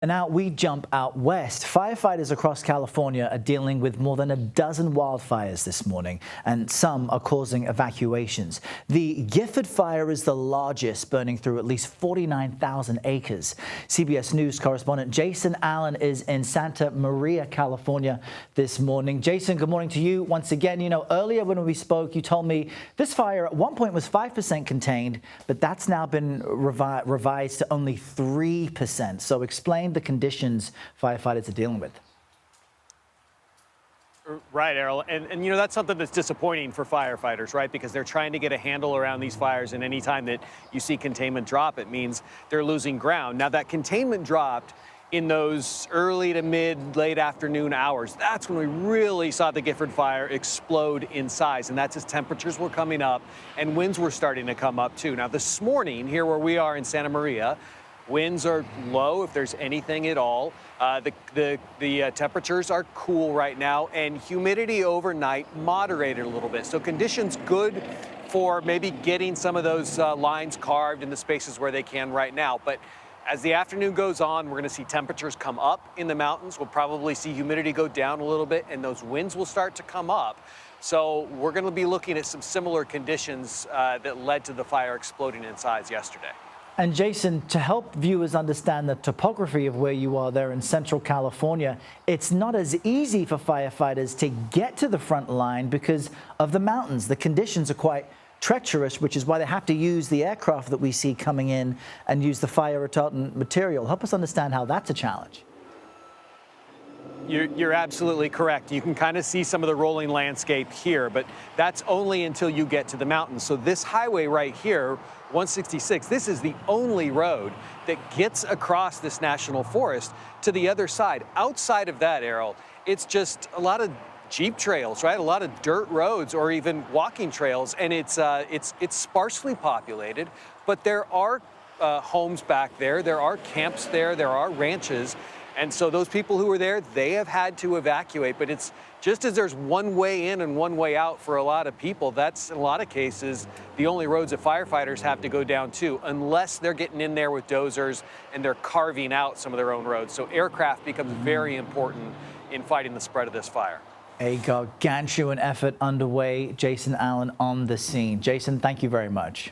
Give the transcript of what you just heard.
And now we jump out west. Firefighters across California are dealing with more than a dozen wildfires this morning, and some are causing evacuations. The Gifford Fire is the largest, burning through at least 49,000 acres. CBS News correspondent Jason Allen is in Santa Maria, California this morning. Jason, good morning to you once again. You know, earlier when we spoke, you told me this fire at one point was 5% contained, but that's now been revised to only 3%. So explain the conditions firefighters are dealing with. Right, Errol. And you know, that's something that's disappointing for firefighters, right? Because they're trying to get a handle around these fires, and any time that you see containment drop, it means they're losing ground. Now, that containment dropped in those early to late afternoon hours. That's when we really saw the Gifford Fire explode in size, and that's as temperatures were coming up and winds were starting to come up too. Now, this morning, here where we are in Santa Maria, winds are low, if there's anything at all. The temperatures are cool right now, and humidity overnight moderated a little bit. So conditions good for maybe getting some of those lines carved in the spaces where they can right now. But as the afternoon goes on, we're going to see temperatures come up in the mountains. We'll probably see humidity go down a little bit, and those winds will start to come up. So we're going to be looking at some similar conditions that led to the fire exploding in size yesterday. And Jason, to help viewers understand the topography of where you are there in Central California, it's not as easy for firefighters to get to the front line because of the mountains. The conditions are quite treacherous, which is why they have to use the aircraft that we see coming in and use the fire retardant material. Help us understand how that's a challenge. You're absolutely correct. You can kind of see some of the rolling landscape here, but that's only until you get to the mountains. So this highway right here, 166, this is the only road that gets across this national forest to the other side. Outside of that, Errol, it's just a lot of Jeep trails, right? A lot of dirt roads or even walking trails, and it's sparsely populated, but there are homes back there. There are camps there. There are ranches. And so those people who are there, they have had to evacuate. But it's just as there's one way in and one way out for a lot of people, that's in a lot of cases the only roads that firefighters have to go down to, unless they're getting in there with dozers and they're carving out some of their own roads. So aircraft becomes very important in fighting the spread of this fire. A gargantuan effort underway. Jason Allen on the scene. Jason, thank you very much.